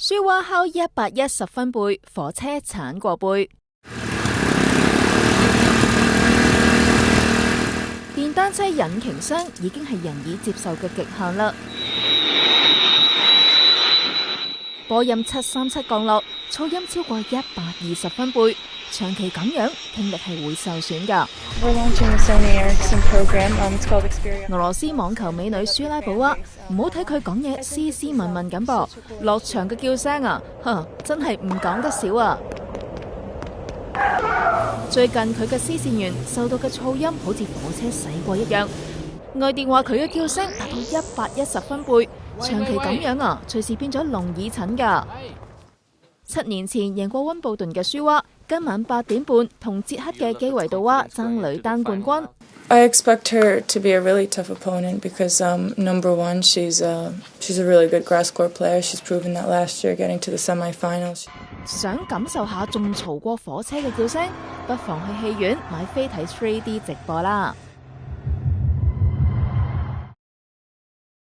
舒娃敲110分貝，火車鏟過背。電單車引擎聲已經係人已接受嘅極限啦。波音737降落，噪音超過120分貝，長期咁樣聽力係會受損㗎。俄羅斯網球美女舒拉寶娃，唔好睇佢講嘢斯斯文文咁噃，落場嘅叫聲啊，真係唔講得少啊！最近佢嘅絲線員受到嘅噪音好似火車駛過一樣，外電話佢嘅叫聲達到110分貝，長期咁樣啊，隨時變咗聾耳疹㗎。7年前贏過溫布頓嘅舒娃，今晚8點半同捷克嘅基維杜娃爭女單冠軍。I expect her to be a really tough opponent because number one, she's a really good grass court player. She's proven that last year getting to the semifinals. 想感受下仲嘈過火車嘅叫聲，不妨去戲院買飛睇 3D 直播啦。